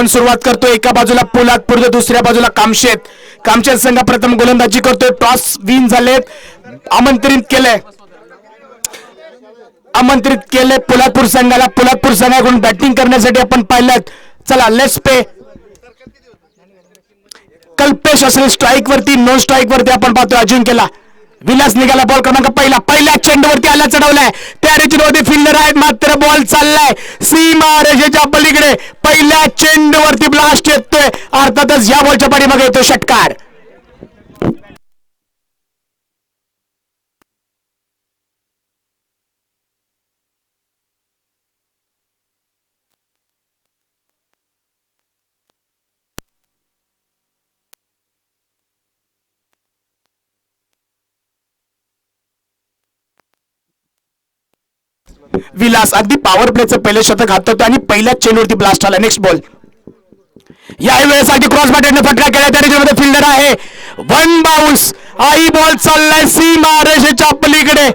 आपण सुरुवात करतो. एका बाजूला पोलादपूर तर दुसऱ्या बाजूला कामशेत. कामशेत संघ प्रथम गोलंदाजी करतोय. टॉस विन झालेत. आमंत्रित केले पोलादपूर संघाला. पोलादपूर संघाकडून बॅटिंग करण्यासाठी आपण पाहिलं. चला लेट्स पे. कल्पेश असेल स्ट्राईक वरती. नॉन स्ट्राईक वरती आपण पाहतोय अजिंक्यला. विलास निघाला. बॉल क्रमांक पहिल्या चेंडूवरती आला चढवलाय. त्या रेंजमध्ये फिल्डर आहेत मात्र बॉल चाललाय सीमा रेषेच्या पलीकडे. पहिल्या चेंडूवरती ब्लास्ट येतोय. अर्थातच या बॉलच्या पाठीमागे येतो षटकार. विलास अगदी पॉवर प्लेचं पहिले शतक हातात आणि पहिल्या चेंडूवरती ब्लास्ट आला. Next ball. याही वेळेसाठी क्रॉस बॅटरने फटका केला. त्या रेंजमध्ये फिल्डर आहे. One bounce. हाही बॉल चाललाय सीमा रेषेच्या पलीकडे.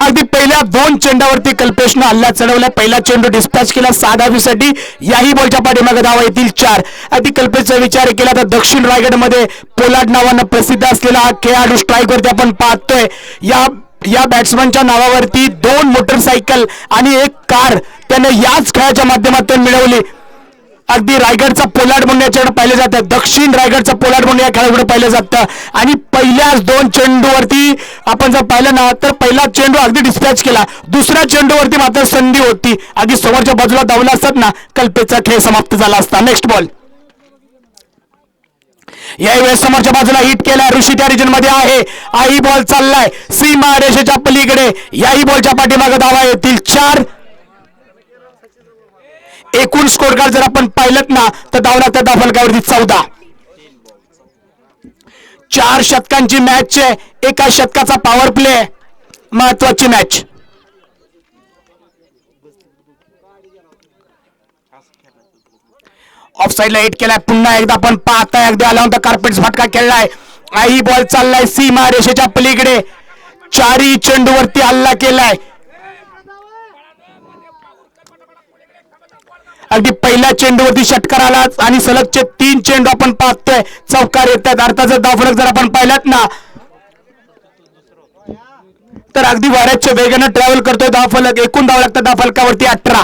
अगदी पहिल्या 2 चेंडावरती कल्पेशनं हल्ला चढवला. पहिला चेंडू डिस्पॅच केला 6 धावेसाठी. याही बॉलच्या पाठीमागे धावा येतील 4. अगदी कल्पेशचा विचार केला तर दक्षिण रायगडमध्ये पोलाद नावानं प्रसिद्ध असलेला हा खेळाडू स्ट्राईक वरती आपण पाहतोय. या बॅट्समनच्या नावावरती 2 मोटरसायकल आणि 1 कार त्याने याच खेळाच्या माध्यमातून मिळवली. अगदी रायगडचा पोलाड म्हणून याच्याकडे पाहिलं जातं. दक्षिण रायगडचा पोलाड म्हणून या खेळाडूकडे पाहिलं जातं. आणि पहिल्याच 2 चेंडूवरती आपण जर पाहिलं ना तर पहिला चेंडू अगदी डिस्पॅच केला. दुसऱ्या चेंडूवरती मात्र संधी होती. अगदी समोरच्या बाजूला धावला असतात ना कल्पेशचा खेळ समाप्त झाला असता. Next ball. यावेळेस समोरच्या बाजूला हिट केला. ऋषी त्या रिजन मध्ये आहे. हाही बॉल चाललाय सीमा रेषेच्या पलीकडे. याही बॉलच्या पाठीमागे धावा येतील 4. एकूण स्कोर कार्ड जर आपण पाहिलं ना तर धावला त्या धावफलकावरती 14. 4 षटकांची मॅच आहे. एका षटकाचा पॉवर प्ले. महत्वाची मॅच. ऑफ साइडला हिट केलाय. पुन्हा एकदा आपण पाहताय अगदी आल्यानंतर कार्पेट फटका खेळलाय. हाही बॉल चाललाय सीमा रेषेच्या पलीकडे. 4ही चेंडूवरती हल्ला केलाय. अगदी पहिल्या चेंडूवरती षटकार आला आणि सलगचे 3 चेंडू आपण पाहतोय चौकार येतात. अर्थाचा धावफलक जर आपण पाहिलात ना तर अगदी वाऱ्याच्या वेगाने ट्रॅव्हल करतोय धावफलक. एकूण धाव लागतात धावफलकावरती 18.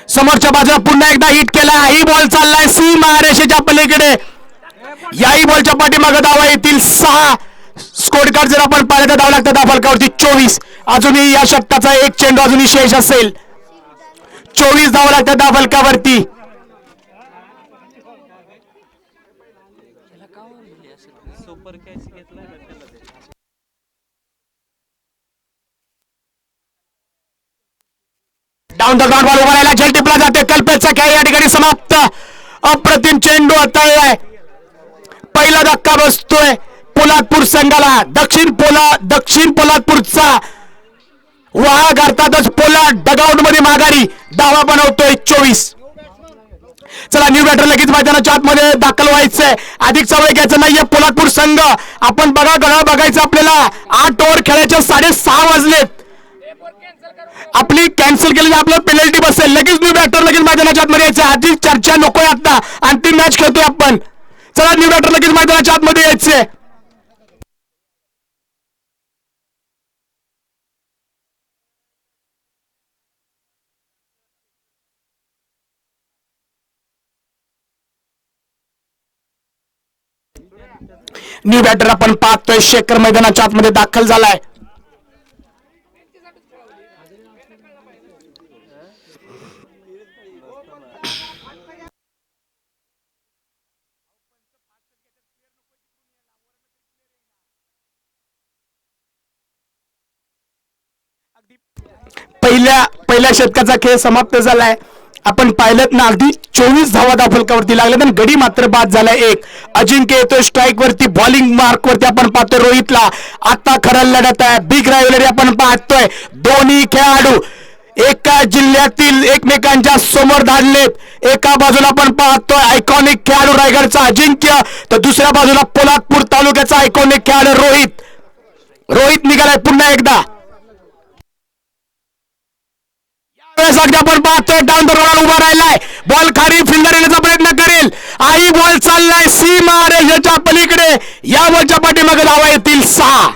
समोरच्या बाजूला पुन्हा एकदा हिट केला. ही बॉल चाललाय सीमा रेषेच्या पलीकडे. याही बॉलच्या पाठीमागे धावा येतील 6. स्कोर कार्ड जर आपण पाहिलं तर धाव लागतात धावफलकावरती 24. अजूनही या षटकाचा 1 चेंडू अजूनही शेष असेल. 24 धावा लागतात धावफलकावरती. डाऊन द ग्राउंड बॉल उभारायला झेल टिपला जाते. कल्पेशचा खेळ या ठिकाणी समाप्त. अप्रतिम चेंडू हाताळलाय. पहिला धक्का बसतोय पोलादपूर संघाला. दक्षिण पोलादपूरचा वाहक अर्थातच पोलाद डगआउट मध्ये माघारी धावा बनवतोय 24. चला न्यू बॅटर लगेच मैदानाच्या आतमध्ये दाखल व्हायचंय. अधिक वेळ घ्यायचं नाहीये. पोलादपूर संघ आपण बघायचं आपल्याला. 8 ओव्हर खेळायच्या 6:30 वाजलेत. आपली कॅन्सल केलेली आपल्याला पेनल्टी बसेल. लगेच न्यू बॅटर लगेच मैदानाच्या आतमध्ये यायचं. आधी चर्चा नकोय. आता अंतिम मॅच खेळतोय आपण. चला न्यू बॅटर लगेच मैदानाच्या आतमध्ये यायचे. न्यू बॅटर आपण पाहतोय शेखर मैदानाच्या आतमध्ये दाखल झालाय. पहिल्या षटकाचा खेळ समाप्त झालाय. आपण पाहिलं ना अगदी 24 धावा धावफलकावरती लागल्या पण गडी मात्र बाद झालाय 1. अजिंक्य येतोय स्ट्राईक वरती. बॉलिंग मार्क वरती आपण पाहतोय रोहितला. आता खरं लढत आहे. बिग रायव्हलरी आपण पाहतोय. दोन्ही खेळाडू एका जिल्ह्यातील एकमेकांच्या समोर धाडलेत. एका बाजूला आपण पाहतोय आयकॉनिक खेळाडू रायगडचा अजिंक्य, तर दुसऱ्या बाजूला पोलादपूर तालुक्याचा आयकॉनिक खेळाडू रोहित. रोहित निघालाय पुन्हा एकदा. आपण पाहतोय डाऊन द रोड उभा राहिलाय. बॉल खाली फिल्डर येण्याचा प्रयत्न करेल. आई बॉल चाललाय सीमा रेषेच्या पलीकडे. या बॉलच्या पाठीमागे धावा येतील 6.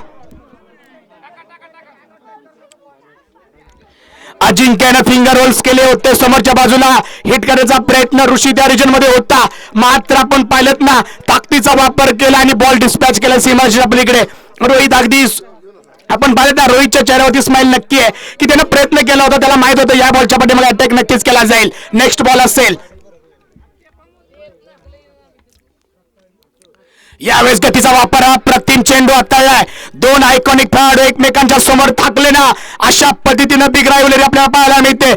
अजिंक्यने फिंगर रोल्स केले होते. समोरच्या बाजूला हिट करण्याचा प्रयत्न ऋषी त्या रिजन मध्ये होता, मात्र आपण पाहिलं ना ताकदीचा वापर केला आणि बॉल डिस्पॅच केला सीमारेषेच्या पलीकडे. रोहित अगदी आपण पाहिलं ना रोहितच्या चेहऱ्यावरती स्माइल नक्की आहे की त्याने प्रयत्न केला होता. त्याला माहित होतं या बॉलच्या पाठीमागे अटॅक नक्कीच केला जाईल. नेक्स्ट बॉल असेल. यावेळेस गतीचा वापर प्रतिम चेंडू हाताळलाय. दोन आयकॉनिक खेळाडू एकमेकांच्या समोर थाकले ना अशा पद्धतीने बिग रायव्हलरी आपल्याला पाहायला मिळते.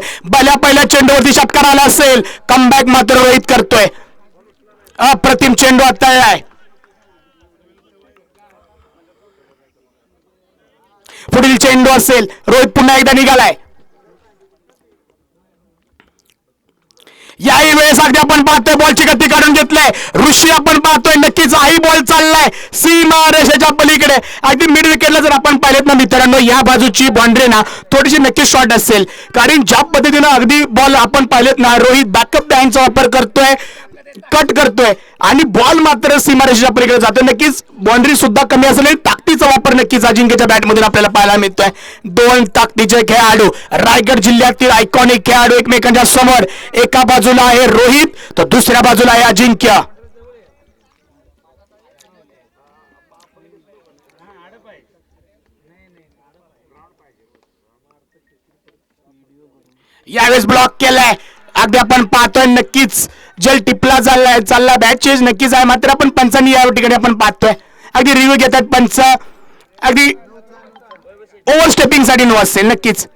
पहिल्या चेंडूवरती षटकार आला असेल. कमबॅक मात्र रोहित करतोय. अप्रतिम चेंडू हाताळलाय. पुढील चेंडू असेल. रोहित पुन्हा एकदा निघालाय. याही वेळेस अगदी आपण पाहतोय बॉलची गती काढून घेतलाय ऋषी. आपण पाहतोय नक्कीच हाही बॉल चाललाय सीमा रेषेच्या पलीकडे. अगदी मिड विकेटला जर आपण पाहिलेत ना मित्रांनो, या बाजूची बाउंड्री ना थोडीशी नक्कीच शॉर्ट असेल, कारण ज्या पद्धतीनं अगदी बॉल आपण पाहिलेत ना रोहित बॅकअप हँडचा वापर करतोय, कट करतोय आणि बॉल मात्र सीमारेषेच्या पलीकडे जातोय. नक्कीच बाउंड्री सुद्धा कमी असेल. ताकदीचा वापर नक्कीच अजिंक्यच्या बॅटमधून आपल्याला पाहायला मिळतोय. दोन ताकदीचे खेळाडू रायगड जिल्ह्यातील आयकॉनिक खेळाडू एकमेकांच्या समोर. एका बाजूला आहे रोहित तर दुसऱ्या बाजूला आहे अजिंक्य. यावेळेस ब्लॉक केलाय. अगदी आपण पाहतोय नक्कीच जल टिपला चालला बॅट चेंज नक्कीच आहे, मात्र आपण पंचांनी या ठिकाणी आपण पाहतोय अगदी रिव्ह्यू घेतात पंच. अगदी ओव्हरस्टेपिंग साठी नो असेल नक्कीच.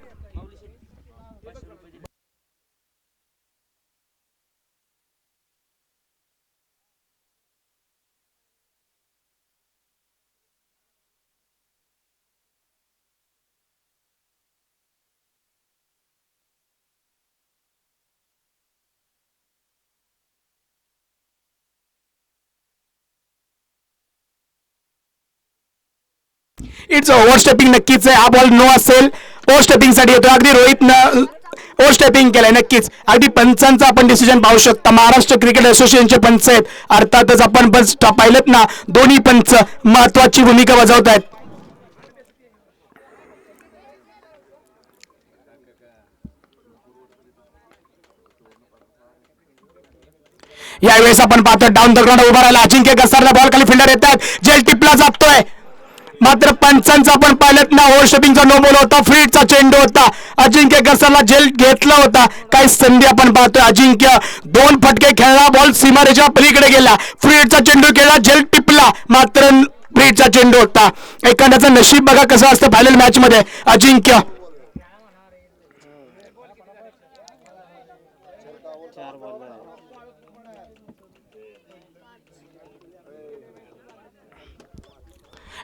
इट्स ओव्हरस्टेपिंग नक्कीच आहे. हा बॉल नो असेल. ओव्हरस्टेपिंग साठी येतो. अगदी रोहित ओव्हरस्टेपिंग केलंय नक्कीच. अगदी पंचांचा आपण डिसिजन पाहू शकता. महाराष्ट्र क्रिकेट असोसिएशनचे पंच आहेत. अर्थातच आपण पाहिलेत ना दोन्ही पंच महत्वाची भूमिका बजावत आहेत. यावेळेस आपण पाहतो डाऊन द ग्राउंड उभा राहिला अजिंक्य घसरला. बॉल खाली फिल्डर येतात. जेल टिपला जातोय, मात्र पंचांचा आपण पाहिलं ना ओव्हरस्टेपिंगचा नो बॉल होता. फ्रीडचा चेंडू होता. अजिंक्य घसरला, जेल घेतला होता. काही संधी आपण पाहतोय. अजिंक्य दोन फटके खेळला, बॉल सीमारेच्या पलीकडे गेला. फ्रीडचा चेंडू केला, जेल टिपला, मात्र फ्रीडचा चेंडू होता. एखाद्याचं नशीब बघा कसं असतं फायनल मॅच मध्ये. अजिंक्य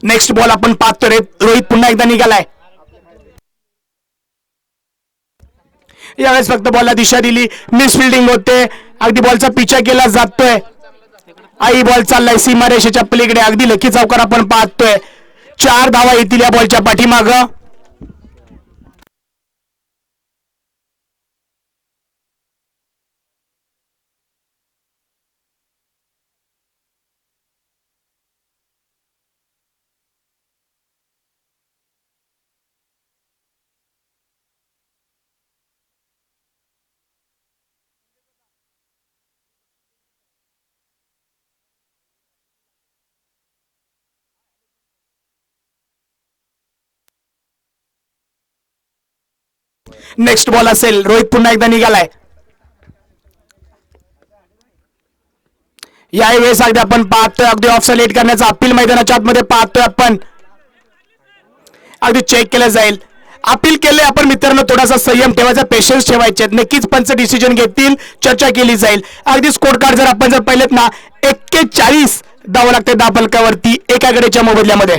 नेक्स्ट बॉल आपण पाहतोय. रोहित पुन्हा एकदा निघालाय. यावेळेस फक्त बॉलला दिशा दिली. मिस फिल्डिंग होते. अगदी बॉलचा पिछा केला जातोय. आई बॉल चाललाय सीमारेषेच्या पलीकडे. अगदी लकी चौकार आपण पाहतोय. 4 धावा येतील या बॉलच्या पाठीमाग. नेक्स्ट बॉल असेल. रोहित पुन्हा एकदा निघालाय. यावेळेस अगदी आपण पाहतोय अगदी ऑफ साइड करण्याचा अपील मैदानाच्या आतमध्ये पाहतोय आपण. अगदी चेक केलं जाईल. अपील केले आपण मित्रांनो. थोडासा संयम ठेवायचा, पेशन्स ठेवायचे. नक्कीच पंच डिसिजन घेतील, चर्चा केली जाईल. अगदी स्कोर कार्ड जर आपण पाहिलेत ना 41 धावा लागते 10 फलकावरती एका गडेच्या मोबदल्यामध्ये.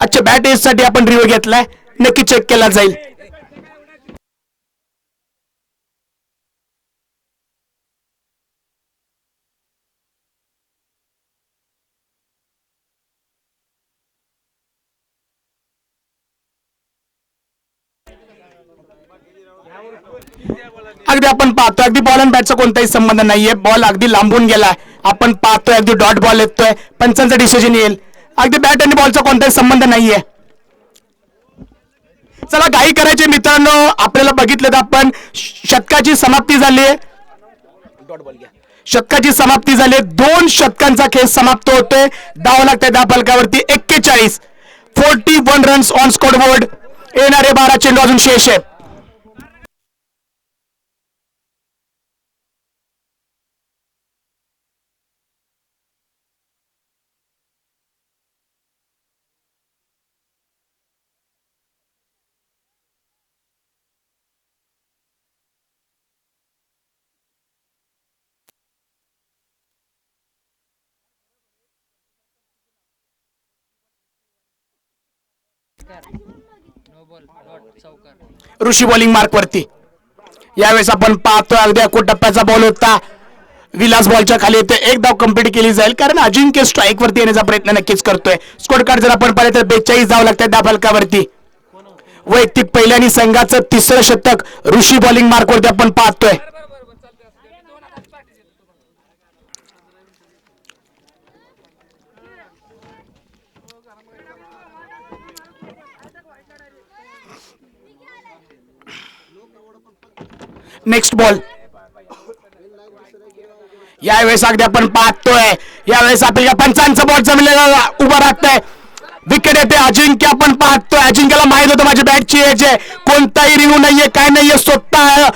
अच्छा, बॅट एज साठी आपण रिव्ह्यू घेतलाय, नक्की चेक केला जाईल. अगदी आपण पाहतोय अगदी बॉल आणि बॅटचा कोणताही संबंध नाहीये, बॉल अगदी लांबून गेलाय, आपण पाहतोय अगदी डॉट बॉल येतोय, पंचांचा डिसिजन येईल. अगदी बॅट आणि बॉलचा कोणताही संबंध नाहीये. चला घाई करायचे मित्रांनो, आपल्याला बघितलं तर आपण शतकाची समाप्ती झाली, शतकाची समाप्ती झाली, 2 शतकांचा खेळ समाप्त होतोय. धाव लागते त्या फलकावरती 41, 41 रन्स ऑन स्कोर बोर्ड. येणारे 12 चेंडू अजून शेष आहे. ऋषी बॉलिंग मार्क वरती. यावेळेस आपण पाहतोय अगदी अकोट टप्प्याचा बॉल होता, विलास बॉलच्या खाली येते, एक धाव कंप्लीट केली जाईल कारण अजिंक्य स्ट्राईक वरती येण्याचा प्रयत्न नक्कीच करतोय. स्कोर कार्ड जर आपण पाहिलं तर 42 धाव लागतात त्या फलकावरती. वैयक्तिक पहिल्या आणि संघाचं 3रं शतक ऋषी बॉलिंग मार्क वरती आपण पाहतोय. Next ball. यावेळेस अगदी आपण पाहतोय यावेळेस आपल्या पंचांचा बॉल जमलेला उभा राहतोय, विकेट येते. अजिंक्य आपण पाहतोय, अजिंक्यला माहित होतं माझी बॅटची एज आहे, कोणताही रिव्ह्यू नाहीये, काय नाहीये, स्वतः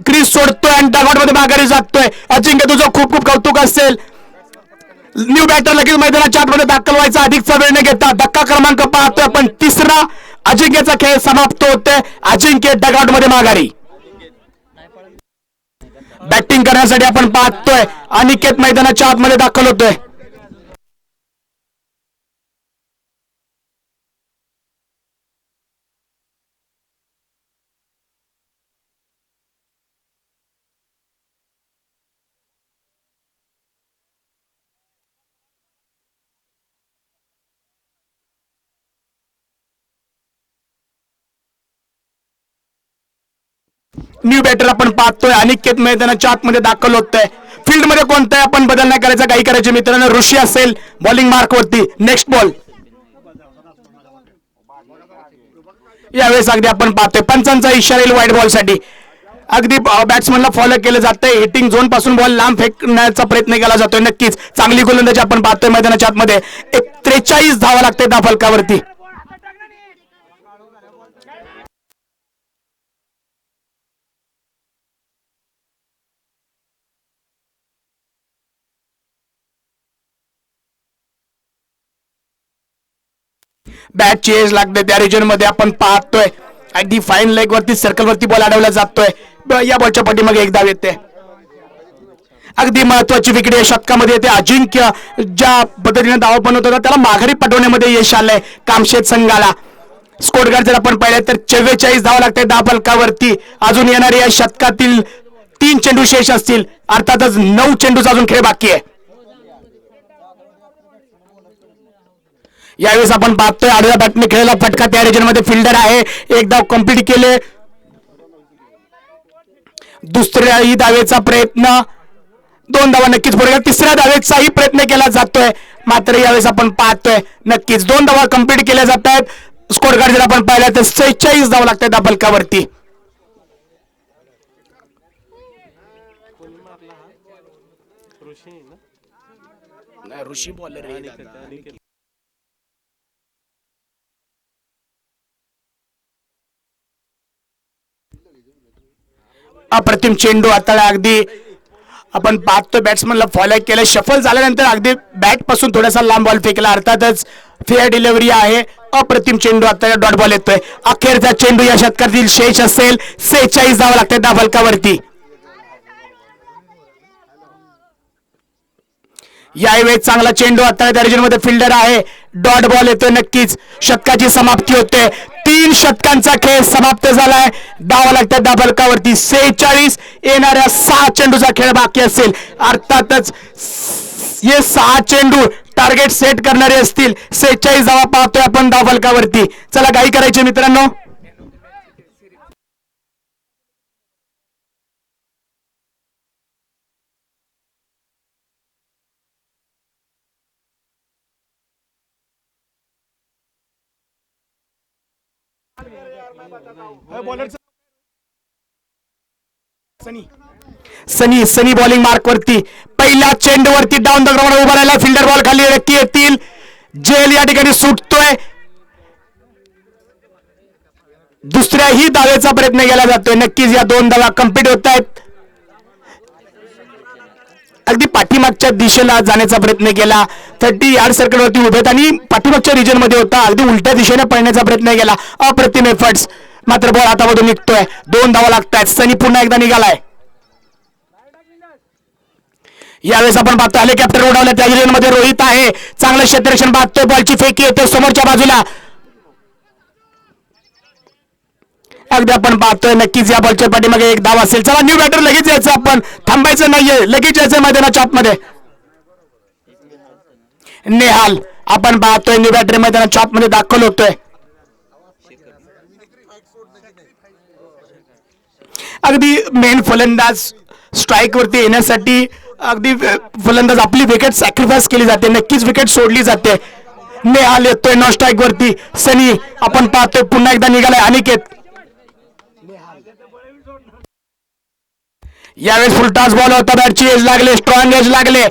क्रीज सोडतोय आणि डगआउट मध्ये माघारी जातोय. अजिंक्य तुझं खूप खूप कौतुक असेल. न्यू बॅटर लगेच मैदानाच्या आतमध्ये दाखल व्हायचा, अधिकचा वेळ न घेता धक्का क्रमांक पाहतोय आपण 3रा अजिंक्यचा खेळ समाप्त होतोय. अजिंक्य डगआउट मध्ये माघारी. बॅटिंग करण्यासाठी आपण पाहतोय अनिकेत मैदानाच्या आतमध्ये दाखल होतोय. न्यू बॅटर आपण पाहतोय अनिकेत मैदानाच्या आतमध्ये दाखल होतोय. फील्ड मध्ये कोणताही आपण बदल नाही करायचा, काही करायचे मित्रांनो. ऋषी असेल बॉलिंग मार्क वरती. Next ball. यावेळेस अगदी आपण पाहतोय पंचांचा इशारा येईल व्हाईट बॉल साठी. अगदी बॅट्समनला फॉलो केलं जातंय, हिटिंग झोन पासून बॉल लांब फेकण्याचा प्रयत्न केला जातोय. नक्कीच चांगली गोलंदाजी आपण पाहतोय मैदानाच्या आतमध्ये. 43 धावा लागते त्या फलकावरती. बॅट चेंज लागते त्या रिजन मध्ये आपण पाहतोय अगदी फाईन लेग वरती सर्कल वरती बॉल अडवला जातोय. या बॉलच्या पाठीमागे एक धाव येते. अगदी महत्वाची विकेट या शतकामध्ये येते. अजिंक्य ज्या पद्धतीने धाव बनवत होता त्याला माघारी पाठवण्यामध्ये यश आलंय कामशेत संघाला. स्कोर कार्ड जर आपण पाहिलं तर 44 धावा लागते 10 फलकावरती. अजून येणारे या शतकातील 3 चेंडू शेष असतील, अर्थातच 9 चेंडूचा अजून खेळ बाकी आहे. यावेळेस आपण पाहतोय आडव्या बॅटने खेळलेला फटका त्या रिजन मध्ये फिल्डर आहे. एक धाव कंप्लीट केले. दुसऱ्याही धावेचा प्रयत्न, 2 धावा नक्कीच पुढे. 3ऱ्या धावेचाही प्रयत्न केला जातोय, मात्र यावेळेस आपण पाहतोय नक्कीच 2 धावा कंप्लीट केल्या जात आहेत. स्कोर कार्ड जर आपण पाहिलं तर 46 धावा लागतात त्या फलकावरती. ऋषी बॉलर अप्रतिम चेंडू आता अगदी आपण पाहतोय बॅट्समनला फॉलो केलं. शफल झाल्यानंतर अगदी बॅट पासून थोडासा लांब बॉल फेकला, अर्थातच फेअर डिलिव्हरी आहे. अप्रतिम चेंडू आता डॉट बॉल येतोय. अखेरचा चेंडू या षटकातील शेष असेल. 46 धावा लागतात त्या फलकावरती. यावेळी चांगला चेंडू आता त्या रिजनमध्ये फिल्डर आहे. डॉट बॉल येतोय. नक्कीच षटकाची समाप्ती होते. 3 षटकांचा खेळ समाप्त झालाय. धावा लागतात धाबलकावरती 46. येणाऱ्या 6 चेंडूचा खेळ बाकी असेल. अर्थातच हे 6 चेंडू टार्गेट सेट करणारे असतील. 46 धावा पाहतोय आपण धाबलकावरती. चला घाई करायची मित्रांनो. सनी बॉलिंग मार्क वरती. पहिल्या चेंडूवरती डाऊन द ग्राउंड उभा राहिला. फिल्डर बॉल खाली नक्की येतील. जेल या ठिकाणी सुटतोय. दुसऱ्याही धावेचा प्रयत्न केला जातोय. नक्कीच या 2 धावा कंप्लीट होत आहेत. अगदी पाठीमागच्या दिशेला जाण्याचा प्रयत्न केला. 30 यार्ड सर्कलवरती उभेत आणि पाठीमागच्या रिजन मध्ये होता. अगदी उलट्या दिशेने पळण्याचा प्रयत्न केला. अप्रतिम एफर्ट्स. मात्र बॉल हातामधून निघतोय. 2 धावा लागतायत. सनी पुन्हा एकदा निघालाय. यावेळेस आपण पाहतो हेलिकॉप्टर उडवलं. त्या रिजन मध्ये रोहित आहे. चांगलं क्षेत्ररक्षण पाहतोय. बॉलची फेकी येते समोरच्या बाजूला. अगदी आपण पाहतोय नक्कीच या बॉलच्या पाठीमागे एक धाव असेल. चला न्यू बॅटर लगेच यायचं. आपण थांबायचं नाहीये. लगेच यायचं मैदानाच्या आतमध्ये. नेहाल आपण पाहतोय न्यू बॅटर मैदानाच्या आतमध्ये दाखल होतोय. अगदी मेन फलंदाज स्ट्राईक वरती येण्यासाठी अगदी फलंदाज आपली विकेट सॅक्रिफाईस केली जाते. नक्कीच विकेट सोडली जाते. नेहाल येतोय नॉन स्ट्राईक वरती. सनी आपण पाहतोय पुन्हा एकदा निघालाय. अनिकेत यावेळेस फुलटॉस बॉल होता. बॅटची एज लागले. स्ट्रॉंग एज लागले.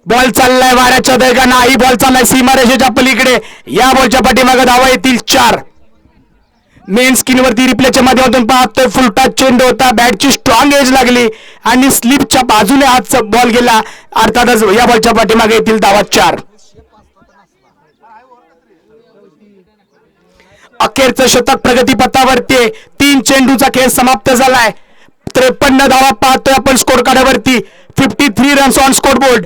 बॉल चाललाय वाऱ्याच्या वेगाने. नाही बॉल चाललाय सीमारेषेच्या पलीकडे. या बॉलच्या पाठीमागे धावा येतील 4. मेन स्क्रीन वरती रिप्लेच्या माध्यमातून पाहतोय फुलटॉस चेंडू होता. बॅटची स्ट्रॉंग एज लागली आणि स्लिपच्या बाजूने हात बॉल गेला. अर्थातच या बॉलच्या पाठीमागे येतील धावा 4. अखेरचं शतक प्रगतीपथावरती. 3 चेंडूचा खेळ समाप्त झालाय. 53 धावा पाहतोय आपण स्कोर कार्डावरती. 53 रन्स ऑन स्कोर बोर्ड.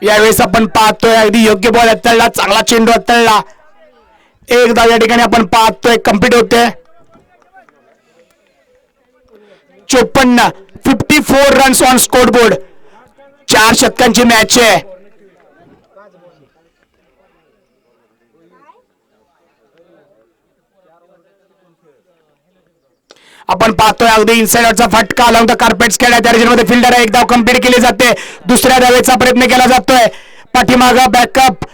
यावेळेस आपण पाहतोय अगदी योग्य बॉल हाताळला. चांगला चेंडू हाताळला. एक धाव या ठिकाणी आपण पाहतोय कंप्लीट होते. 54 रन्स ऑन स्कोर बोर्ड. 4 षटकांची मॅच आहे. आपण पाहतोय अगदी इनसाइडरचा फटका अलॉंग द कार्पेट्स खेळला. त्या रिजनमध्ये फिल्डर एक धाव कंप्लीट केली जाते. दुसऱ्या धावेचा प्रयत्न केला जातोय. पाठीमागा बॅकअप.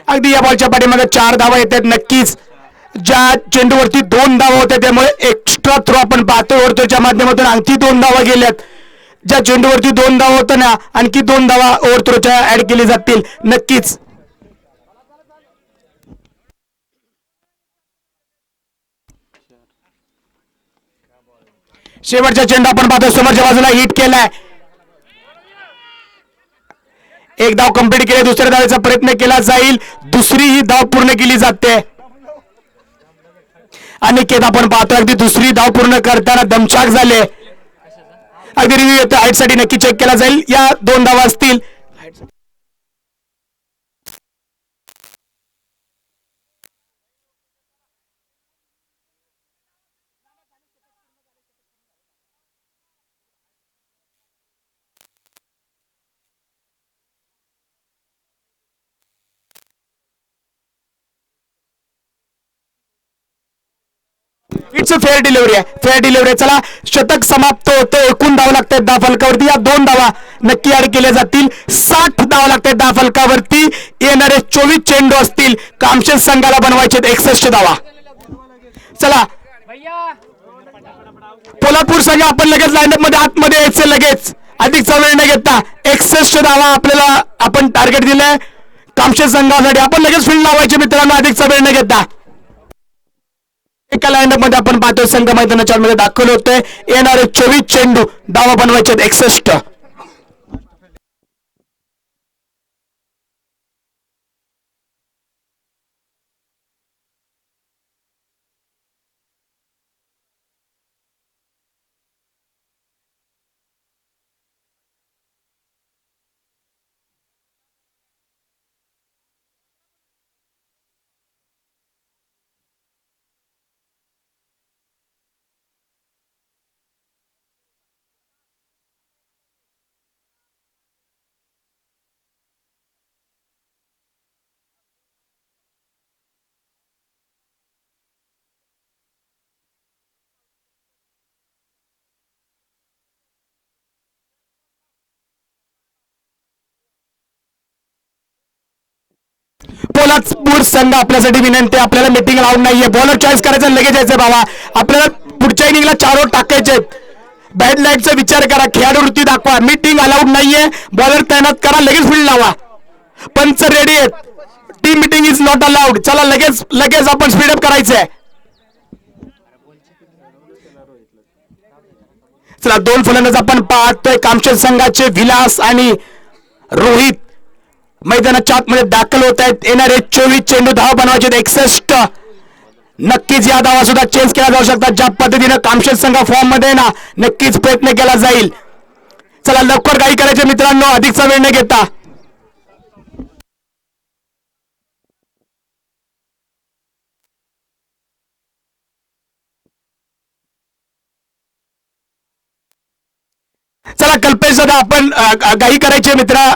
अगदी या बॉलच्या पाठीमागे 4 धावा येतात. नक्कीच ज्या चेंडूवरती 2 धावा होत्या त्यामुळे एक्स्ट्रा थ्रो आपण पाहतोय ओव्हरथ्रोच्या माध्यमातून आणखी 2 धावा गेल्यात. ज्या चेंडूवरती 2 धावा होत्या ना आणखी 2 धावा ओव्हरथ्रोच्या ऍड केली जातील. नक्कीच शेवटचा चेंडू आपण पाहतो समोरच्या बाजूला हिट केलाय. एक धाव कंप्लीट केली. दुसऱ्या धावेचा प्रयत्न केला जाईल. दुसरी ही धाव पूर्ण केली जाते. अनिकेत आपण पाहतो अगदी दुसरी धाव पूर्ण करताना दमछाक झाले. अगदी रिव्ह्यू येतो. हाईट साठी नक्की चेक केला जाईल. या 2 धावा असतील. इट्स अ फेअर डिलिव्हरी आहे. Fair delivery. चला शतक समाप्त होते. एकूण धाव लागतात 10 फलकावरती. या 2 धावा नक्की ऍड केल्या जातील. 60 धाव लागतात 10 फलकावरती. येणारे 24 चेंडू असतील. कामशेत संघाला बनवायचे 61 धावा. चला पोलादपूर संघ आपण लगेच लाईनअप मध्ये आतमध्ये यायचं. लगेच अधिकचा वेळ न घेता 61 धावा आपल्याला आपण टार्गेट दिलंय कामशेत संघासाठी. आपण लगेच फील्ड लावायचे मित्रांनो अधिकचा वेळ न घेता. एका लाईनअप मध्ये आपण पाहतोय संघ मैदानाच्या मध्ये दाखल होतोय. येणारे 24 चेंडू धावा बनवायचे 61. पोलादपूर संघ आपल्यासाठी विनंती, आपल्याला मीटिंग लावून नाहीये. बॉलर चॉईस करायचा, लगेच यायचं बाबा. आपल्याला पुढच्या इनिंगला 4 ओव्हर टाकायचे. बॅड लाईटचा विचार करा, खेळाडू वृत्ती दाखवा. मीटिंग अलाउड नाहीये. बॉलर तैनात करा, लगेच फील्ड लावा. पंच रेडी आहेत. Team meeting is not allowed. चला लगेच लगेच आपण स्पीडअप करायचंय. चला 2 फलंदाज आपण पाहतोय. कामशेत संघाचे विलास आणि रोहित मैदानाच्या आतमध्ये दाखल होत आहेत. येणारे 24 चेंडू धावा बनवायचे 61. नक्कीच या धावा सुद्धा चेंज केला जाऊ शकतात. ज्या पद्धतीने कामशेत संघ फॉर्म मध्ये ना, नक्कीच प्रयत्न केला जाईल. चला लवकर काही करायचे मित्रांनो, अधिकचा वेळ न घेता. चला कल्पेश दादा, आपण काही करायचे मित्रा.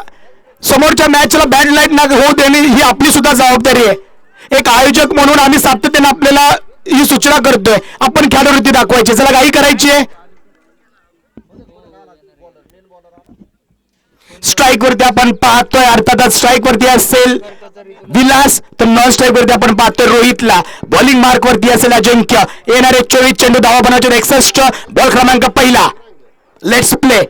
समोरच्या मॅचला बॅड लाईट ना होऊ देणे ही आपली सुद्धा जबाबदारी आहे. एक आयोजक म्हणून आम्ही सातत्याने आपल्याला ही सूचना करतोय. आपण खेळाडूवृत्ती दाखवायची. चला काही करायची आहे. स्ट्राईक वरती आपण पाहतोय, अर्थातच स्ट्राईक वरती असेल विलास, तर नॉन स्ट्राईक वरती आपण पाहतोय रोहितला. बॉलिंग मार्क वरती असेल अजिंक्य. येणारे 24 चेंडू धावा बनवायचे 61. बॉल क्रमांक पहिला. Let's play.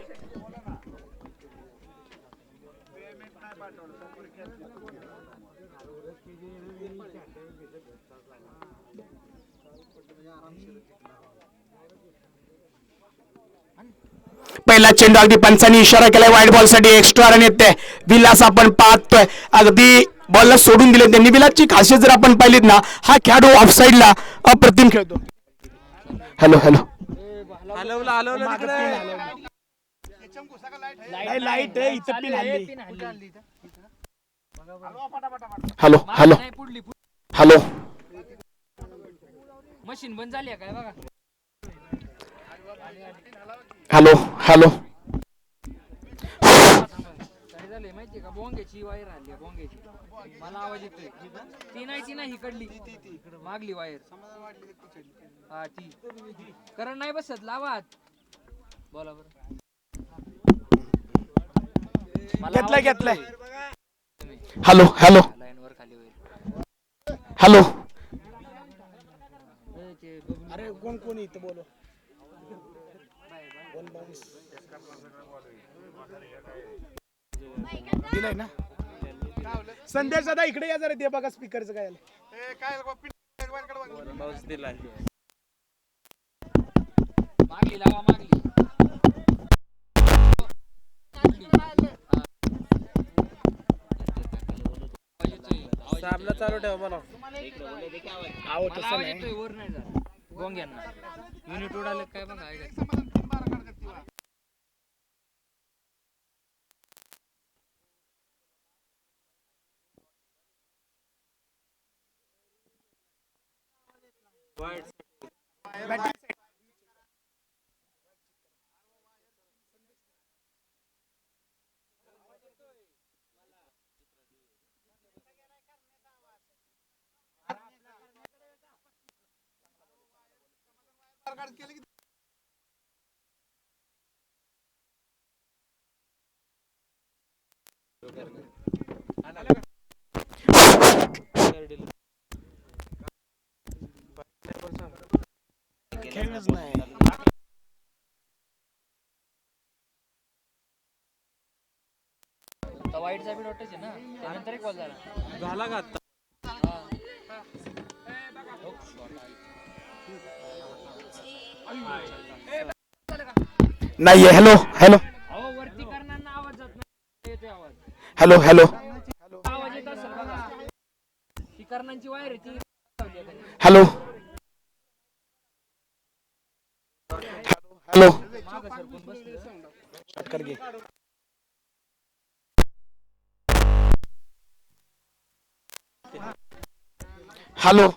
पहिला चेंडू अगदी पंचांनी इशारा केलाय वाईट बॉल साठी. एक्स्ट्रा रन येते. विलास आपण पाहतोय, अगदी बॉलला सोडून दिले त्यांनी. विलासची खासियत जर आपण पाहिलीत ना, हा खेळाडू ऑफ साईडला अप्रतिम खेळतो. Hello hello light hello hello hello machine बंद झाली काय बघा. हॅलो हॅलो काय झालंय माहितीये का, बोंग्याची वायर आली. बोंग्याची मला आवाज येतोय. ती नाही हिकडली मागली वायर. हा ती करंट नाही बसत. लावा बोला बरं. घेतलंय. हॅलो हॅलो लाईन वर खाली होईल. हॅलो. अरे कोण कोण इथं बोलो. दिलाय ना संदेश दादा, इकडे या जरा. ते बघा स्पीकरचं काय दिलाय. मागली लावा मागली. साबला चालू ठेवा मला. आवाज येतोय वर नाही जात. गोंग्यांना युनिट उडाले काय बघा. खेळणंच नाही. वाईट बी नोटायचे ना, त्यानंतर एक कॉल झाला का आता. नाहीये. हॅलो हॅलो अहो वरती करणार आवाज जात नाही, येतोय आवाज. हॅलो हॅलो आवाज येत असेल बघा. ती कर्णांची वायर आहे ती. हॅलो हॅलो मागं सरकून बसले. कर घे. हॅलो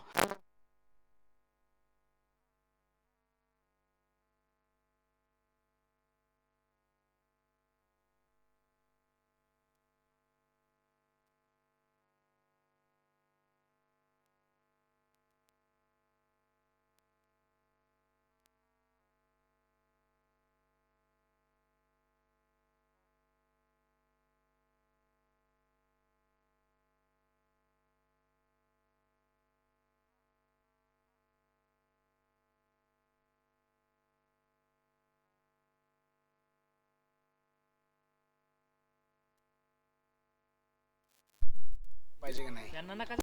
पाहिजे का नाही. त्यांना नका.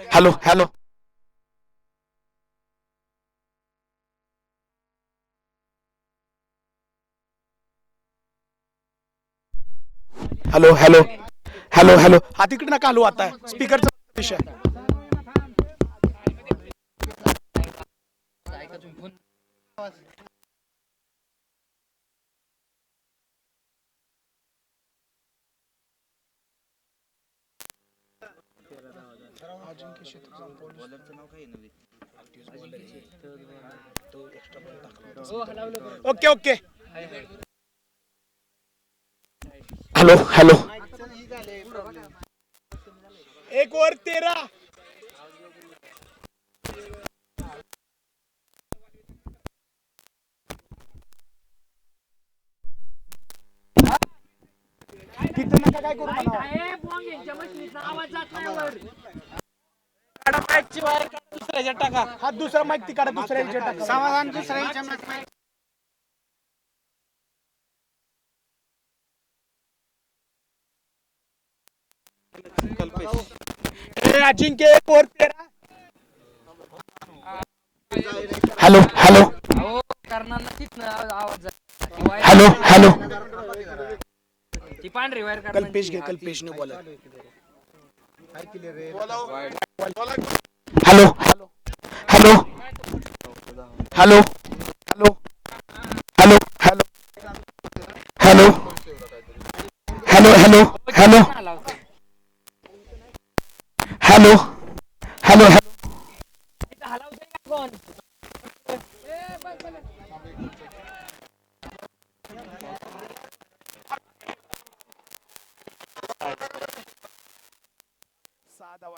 Hello hello hello hello hello hello हा तिकडे नका हलू आता स्पीकरचा विषय. ऐका तुम्ही फोन. हो हलावलं बरं. Okay okay. Hello hello 1 over 13. तिथं नका काय करू लाईट म्हणा. आहे बोंग यांच्या मशीनीचा आवाज जात नाही वर. हा दुसरा माईक तिकडे दुसऱ्या ह्याच्यात टाका. समाधान दुसऱ्या ह्याच्यात. अजिंक्य 1 ओव्हर 13. हॅलो हॅलो अहो कर्णांना तिथनं आवाज जात. ती वायर हॅलो हॅलो ती पांढरी वायर कल्पेश घे. कर्णांची. कल्पेशने बोला. Hello hello hello hello hello hello hello hello hello hello हलावते. हॅलो हॅलो तिथं हलावते का कोण?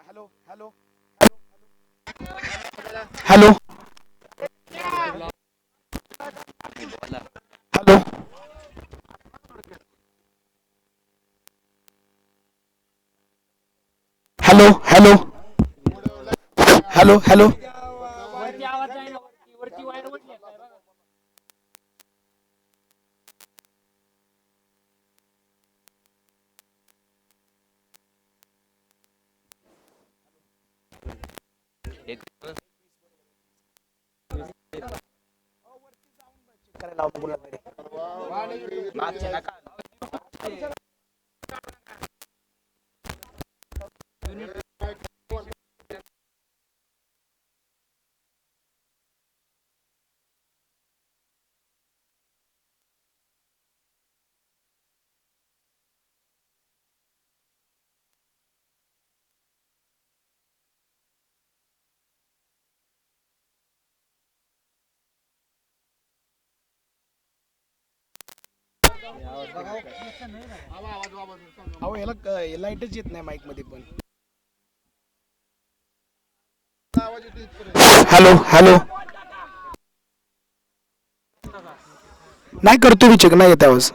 Hello hello hello hello hello hello hello hello वरती आवाज आहे ना. वरती वरती वायर उडली काय बघा. अहो याला लाईटच येत नाही माईक मध्ये पण. हॅलो हॅलो नाही करतो मी चेक. नाही येत आवाज.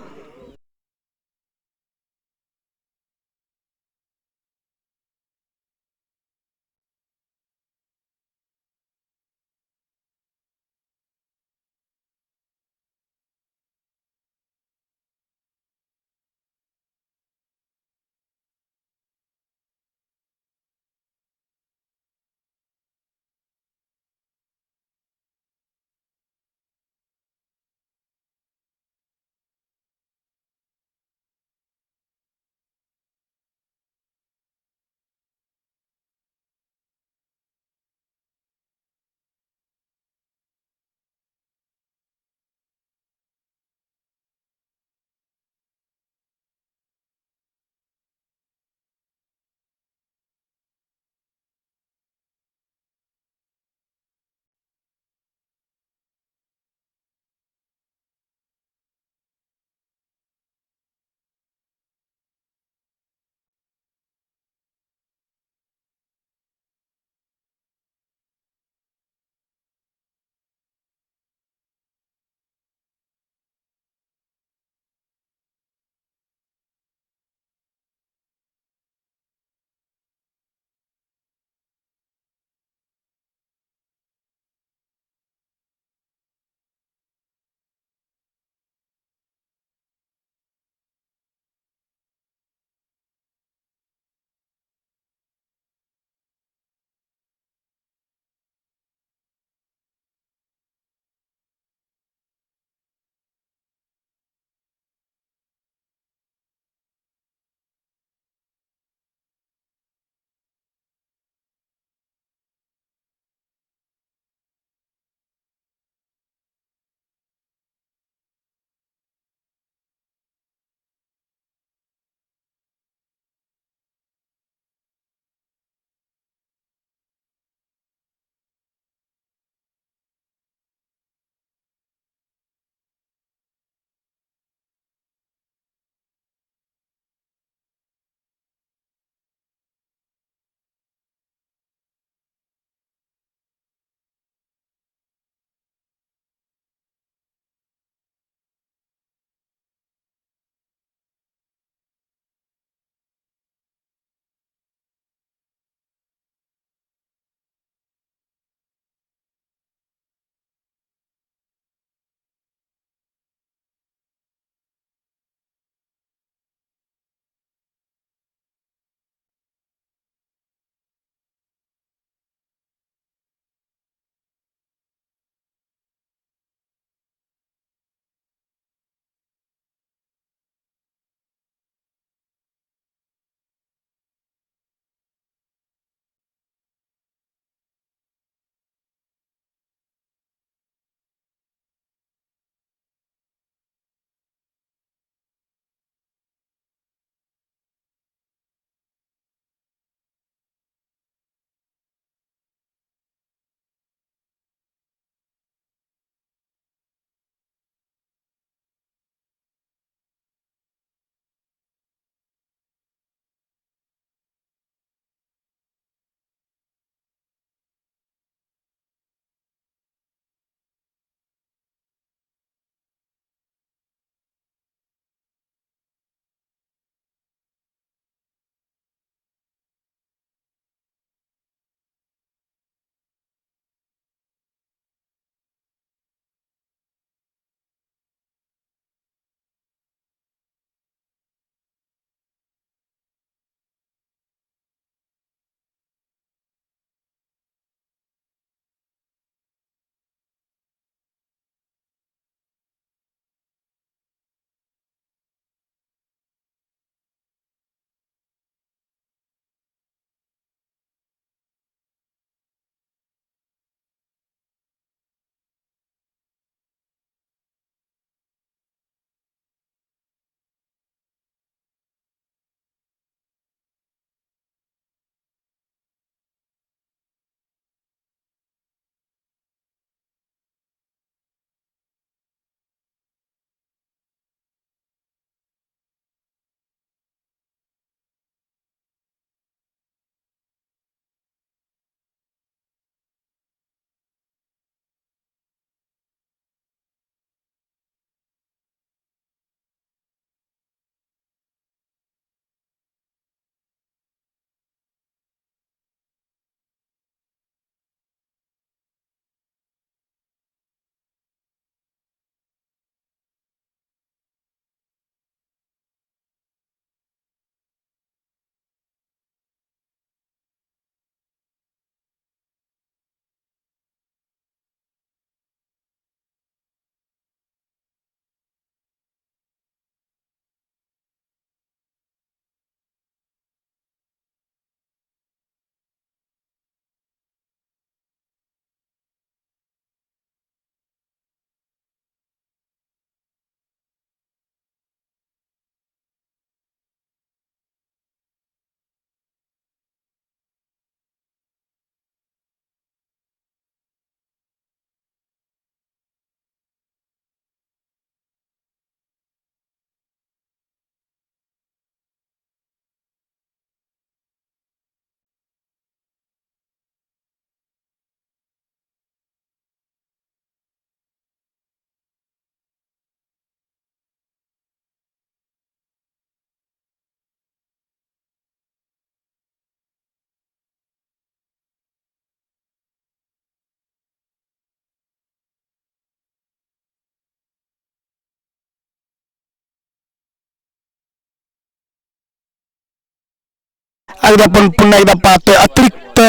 अगदी आपण पुन्हा एकदा पाहतोय अतिरिक्त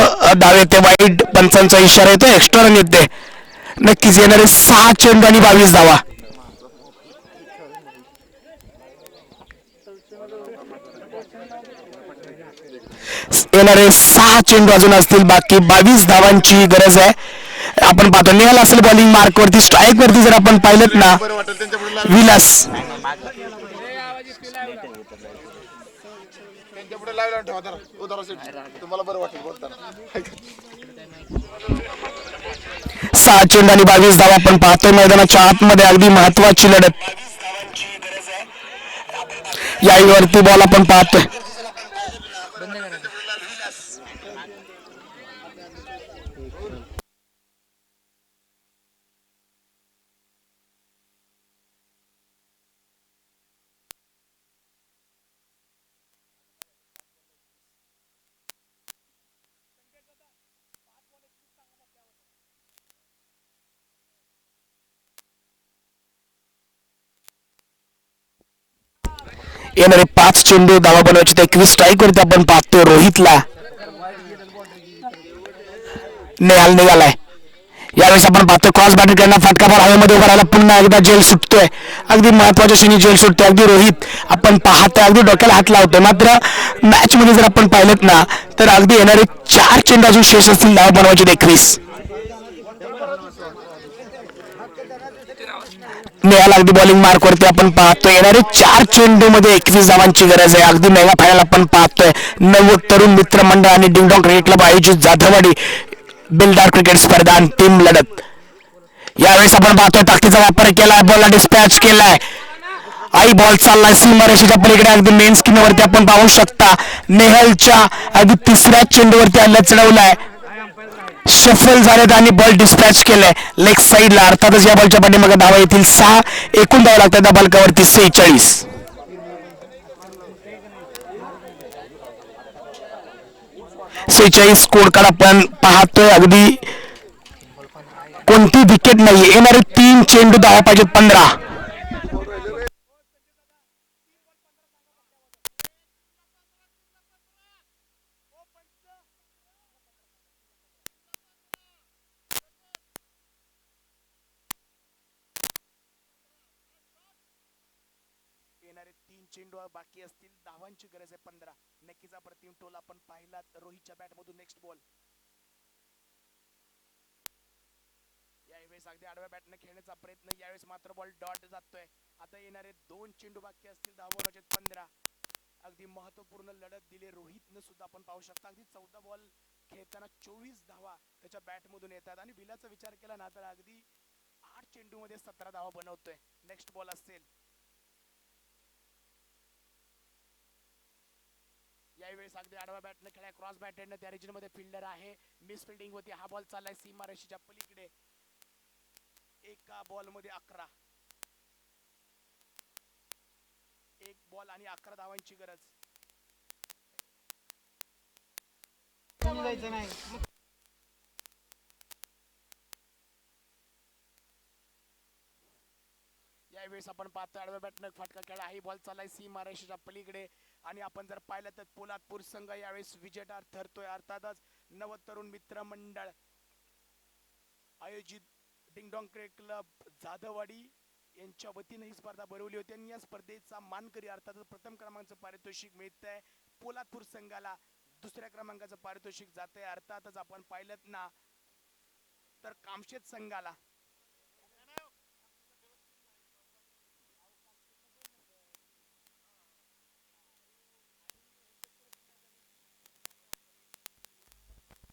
डाव येते, वाईट पंचांचा इशारा येतो, एक्स्ट्रा रन येते. नक्कीच येणारे 6 चेंडू आणि 22 धावा. येणारे 6 चेंडू अजून असतील, बाकी 22 धावांची गरज आहे. आपण पाहतो निहाल असेल बॉलिंग मार्क वरती, स्ट्राईक वरती जर आपण पाहिलं ना विलास तुम्हाला बरं वाटेल बोलताना. 6 चेंडू आणि 22 धावा आपण पाहतोय मैदानाच्या आतमध्ये. अगदी महत्वाची लढत यावरती बॉल आपण पाहतोय. बंद करा. येणारे 5 चेंडू धावा बनवायचे. 21 स्ट्राईक वरती आपण पाहतोय रोहितला. नेहाल निघालाय. यावेळेस आपण पाहतोय क्रॉस बॅटिंग करणार, फटका बॉल हवेमध्ये उभा राहिला, पुन्हा एकदा जेल सुटतोय. अगदी महत्वाच्या क्षणी जेल सुटते. अगदी रोहित आपण पाहतोय अगदी डोक्याला हात लावतोय. मात्र मॅच मध्ये जर आपण पाहिलं ना तर अगदी येणारे 4 चेंडू अजून शेष असतील धावा बनवायचे. 21 नेहाल अगदी बॉलिंग मार्क वरती आपण पाहतोय. येणारे 4 चेंडू मध्ये 21 धावांची गरज आहे. अगदी मेगा फायनल आपण पाहतोय. 90 तरुण मित्र मंडळ आणि डिंगडॉंग क्रिकेट क्लब आयोजित जाधववाडी बिल्डार क्रिकेट स्पर्धा अंतिम लढत. यावेळेस आपण पाहतोय ताकदीचा वापर केलाय, बॉलला डिस्पॅच केलाय. आई बॉल चाललाय सीमारेषेच्या पलीकडे. अगदी मेन स्क्रीनवरती आपण पाहू शकता नेहलच्या अगदी 3ऱ्या चेंडूवरती हल्ला चढवलाय. शफल झालेत आणि बॉल डिस्पॅच केलाय लेग साईडला. अर्थातच या बॉलच्या पाठीमागे धावा येतील 6. एकूण धावा लागतात त्या बॉलकावरती 46. 46 स्कोर कार्ड आपण पाहतोय. अगदी कोणती विकेट नाही. येणारे 3 चेंडू धावा पाहिजेत 15. येणारे 3 चेंडू बाकी असतील, धावांची गरज आहे 15. नक्कीच अप्रतिम टोल आपण पाहिला रोहितच्या बॅट मधून. नेक्स्ट बॉल यावेळेस अगदी आडव्या बॅटने खेळण्याचा प्रयत्न. यावेळेस मात्र बॉल डॉट जातोय. आता येणारे 2 चेंडू बाकी असतील, धावा बनवायचे 15. अगदी महत्वपूर्ण लढत दिली रोहितनं सुद्धा आपण पाहू शकता. अगदी 14 बॉल खेळताना 24 धावा त्याच्या बॅट मधून येतात. आणि विलाचा विचार केला ना तर अगदी 8 चेंडू मध्ये 17 धावा बनवतोय. नेक्स्ट बॉल असेल यावेळेस अगदी आडवा बॅटने खेळाय, क्रॉस बॅटेडने त्या रिजन मध्ये फिल्डर आहे. मिस फिल्डिंग होती. हा बॉल चाललाय सीमारेषेच्या पलीकडे. एका बॉल मध्ये 11. 1 बॉल आणि 11 धावांची गरज. यावेळेस आपण पाहतो आडव्या बॅटने फटका खेळा. ही बॉल चाललाय सीमारेषेच्या पलीकडे. आणि आपण जर पाहिलं तर पोलादपूर संघ यावेळेस विजेता ठरतोय. अर्थातच नव तरुण मित्र मंडळ आयोजित डिंगडॉंग क्रिकेट क्लब जाधववाडी यांच्या वतीने ही स्पर्धा भरवली होती. आणि या स्पर्धेचा मानकरी अर्थातच प्रथम क्रमांकाचं पारितोषिक मिळतंय पोलादपूर संघाला. 2ऱ्या क्रमांकाचं पारितोषिक जातंय अर्थातच आपण पाहिलं ना तर कामशेत संघाला